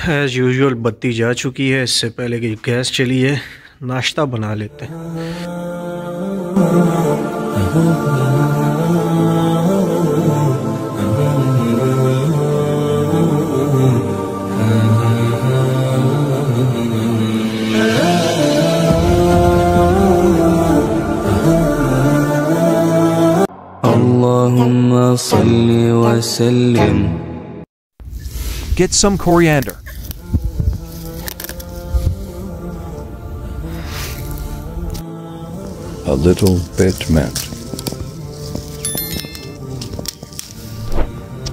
As usual बत्ती जा चुकी है। इससे पहले कि गैस चली है, नाश्ता बना लेते हैं। Allahumma salli wa sallim. Get some coriander. A little bit mint.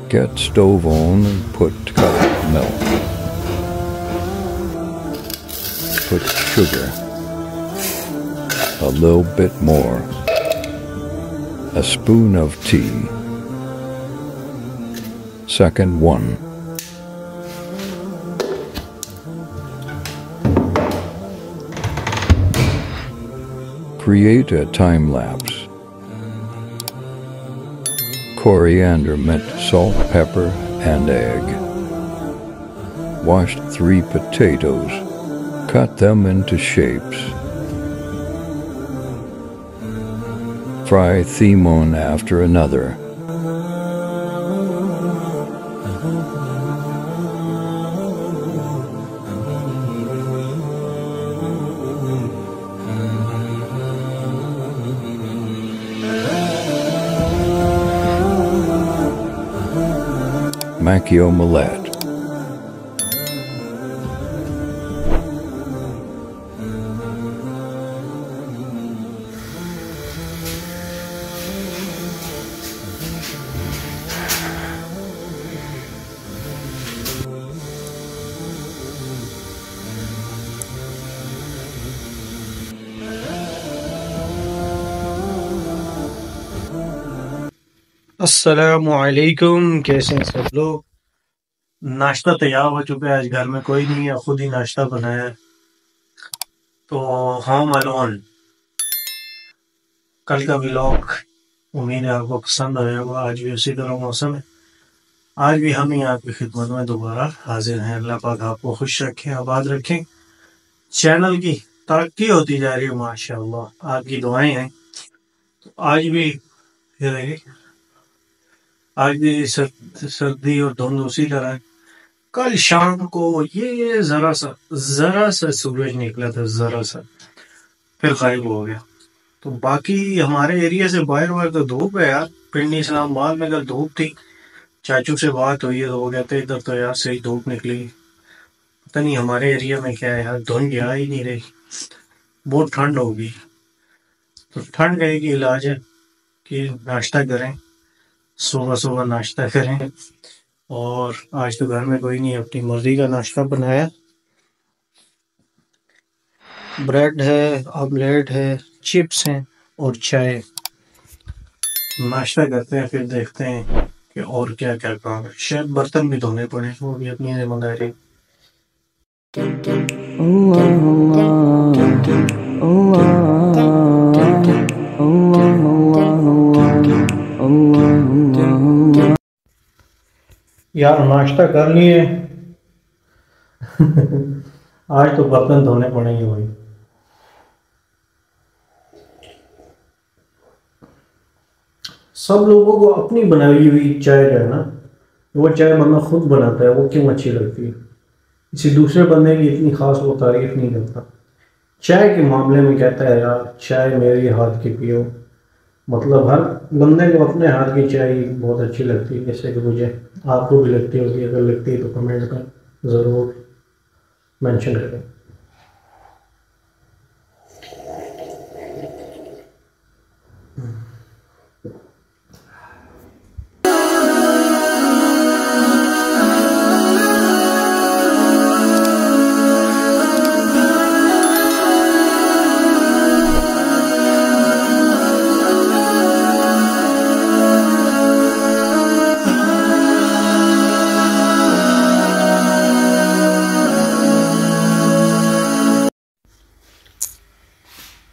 Get stove on and put cut milk. Put sugar. A little bit more. A spoon of tea. Second one. Create a time lapse. Coriander, mint, salt, pepper, and egg. Wash 3 potatoes. Cut them into shapes. Fry one after another. Macchio omelette. अस्सलामुअलैकुम, कैसे हैं सब लोग। नाश्ता तैयार हो चुका है। आज घर में कोई नहीं है, खुद ही नाश्ता बनाया है। तो होम अलोन कल का व्लॉग उम्मीद है आपको पसंद आएगा। आज भी उसी तरह मौसम है। आज भी हम ही आपकी खिदमत में दोबारा हाजिर हैं। अल्लाह पाक आपको खुश रखें, आबाद रखें। चैनल की तरक्की होती जा रही है माशाअल्लाह, आपकी दुआएं हैं। तो आज भी सर्दी और धुंध उसी तरह है। कल शाम को ये जरा सा सूरज निकला था, जरा सा, फिर गायब हो गया। तो बाकी हमारे एरिया से बाहर तो धूप है यार। पिंडी इस्लामाबाद में कल धूप थी। चाचू से बात हुई तो वो कहते इधर तो यार सही धूप निकली। पता नहीं हमारे एरिया में क्या है यार, धुंध जा ही नहीं रही। बहुत ठंड होगी। तो ठंड का एक इलाज है कि नाश्ता करें, सुबह सुबह नाश्ता करें। और आज तो घर में कोई नहीं, अपनी मर्जी का नाश्ता बनाया। ब्रेड है, ऑमलेट है, चिप्स हैं और चाय। नाश्ता करते हैं, फिर देखते हैं कि और क्या क्या काम है। शायद बर्तन भी धोने पड़े, वो भी अपनी जिम्मेदारी। यार नाश्ता कर लिए आज तो बर्तन धोने पड़ेंगे भाई। सब लोगों को अपनी बनाई हुई चाय जो है ना, वो चाय बंदा खुद बनाता है, वो क्यों अच्छी लगती है। किसी दूसरे बंदे की इतनी खास वो तारीफ नहीं करता। चाय के मामले में कहता है यार चाय मेरे हाथ की पियो। मतलब हर बंदे को अपने हाथ की चाय बहुत अच्छी लगती है। जैसे कि मुझे, आपको भी लगती होगी। अगर लगती है तो कमेंट में ज़रूर मेंशन करें।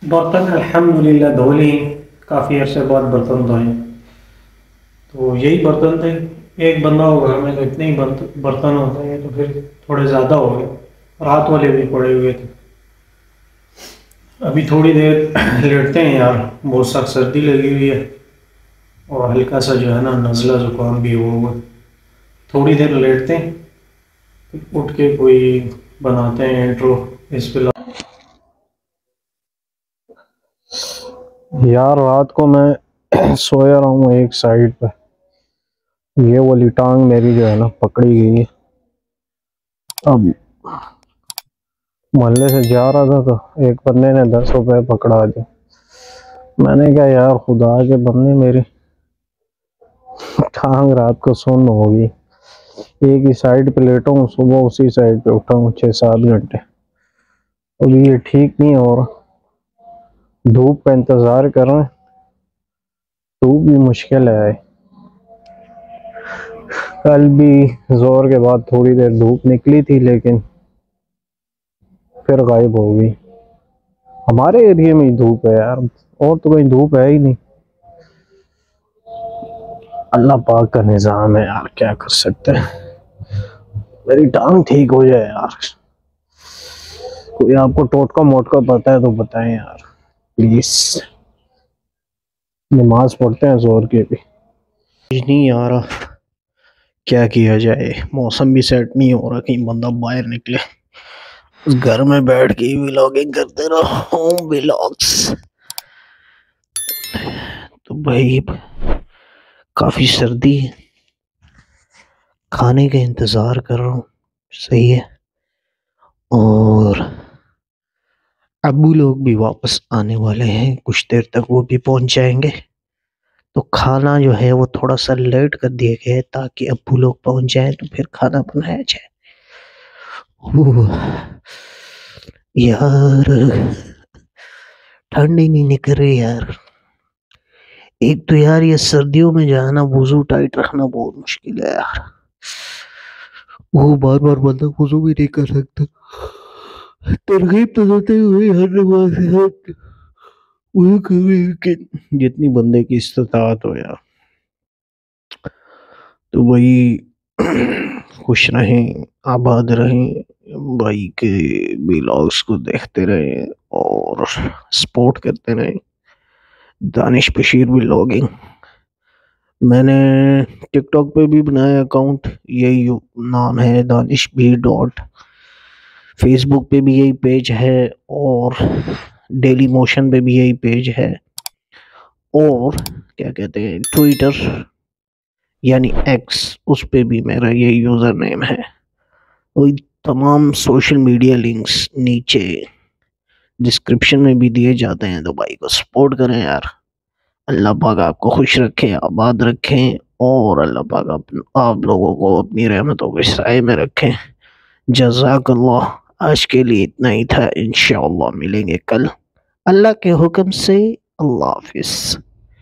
बर्तन अल्हम्दुलिल्लाह धो लिए। काफ़ी अरसे बाद बर्तन धोए, तो यही बर्तन थे। एक बंदा हो घर में तो इतने ही बर्तन होते हैं, तो फिर थोड़े ज़्यादा हो गए। रात वाले भी पड़े हुए थे। अभी थोड़ी देर लेटते हैं यार, बहुत सख्त सर्दी लगी हुई है और हल्का सा जो है ना नज़ला ज़ुकाम भी हुआ। थोड़ी देर लेटते हैं, फिर उठ के कोई बनाते हैं इंट्रो इस पे। यार रात को मैं सोया रहा हूँ एक साइड पे, ये वाली टांग मेरी जो है ना पकड़ी गई है। अब मोहल्ले से जा रहा था तो एक बंदे ने 10 रुपए पकड़ा दिए। मैंने कहा यार खुदा के बंदे, मेरी टांग रात को सुन्न होगी, एक ही साइड पे लेटा हूँ, सुबह उसी साइड पे उठा हूँ 6-7 घंटे। अब ये ठीक नहीं हो रहा, धूप का इंतजार कर रहे हैं, धूप भी मुश्किल है। कल भी जोर के बाद थोड़ी देर धूप निकली थी, लेकिन फिर गायब हो गई। हमारे एरिया में ही धूप है यार, और तो कहीं धूप है ही नहीं। अल्लाह पाक का निजाम है यार, क्या कर सकते हैं। मेरी टांग ठीक हो जाए यार। कोई आपको टोटका मोटका पता है तो बताएं यार प्लीज। नमाज पढ़ते हैं जोर के भी नहीं आ रहा, क्या किया जाए। मौसम भी सेट नहीं हो रहा, कहीं बंदा बाहर निकले। उस घर में बैठ के व्लॉगिंग करते रहो, होम व्लॉग्स। तो भाई काफी सर्दी है, खाने का इंतजार कर रहा हूँ, सही है। और अब्बू लोग भी वापस आने वाले हैं, कुछ देर तक वो भी पहुंच जाएंगे। तो खाना जो है वो थोड़ा सा लेट कर दिया गया है ताकि अब्बू लोग पहुंच जाएं तो फिर खाना बनाया जाए। यार ठंड ही नहीं निकल रही यार। एक तो यार ये सर्दियों में जाना वुजू टाइट रखना बहुत मुश्किल है यार। वो बार बार बंदा वुजू भी नहीं कर सकता। तरकीब तो देते हुए हर नमाज के साथ वही कभी कि जितनी बंदे की इस्तिताअत हो यार। तो वही खुश रहें, आबाद रहें, भाई के व्लॉग्स को देखते रहें और सपोर्ट करते रहें। दानिश बशीर व्लॉगिंग, मैंने टिकटॉक पे भी बनाया अकाउंट, यही नाम है दानिश बी डॉट। फेसबुक पे भी यही पेज है और डेली मोशन पे भी यही पेज है। और क्या कहते हैं ट्विटर यानी एक्स, उस पे भी मेरा यही यूज़र नेम है। वही तमाम सोशल मीडिया लिंक्स नीचे डिस्क्रिप्शन में भी दिए जाते हैं, तो भाई को सपोर्ट करें यार। अल्लाह पाक आपको खुश रखे, आबाद रखें और अल्लाह पाक आप लोगों को अपनी रहमतों के साए में रखें। जज़ाकल्लाह। आज के लिए इतना ही था, इंशाअल्लाह मिलेंगे कल अल्लाह के हुक्म से। अल्लाह हाफिज़।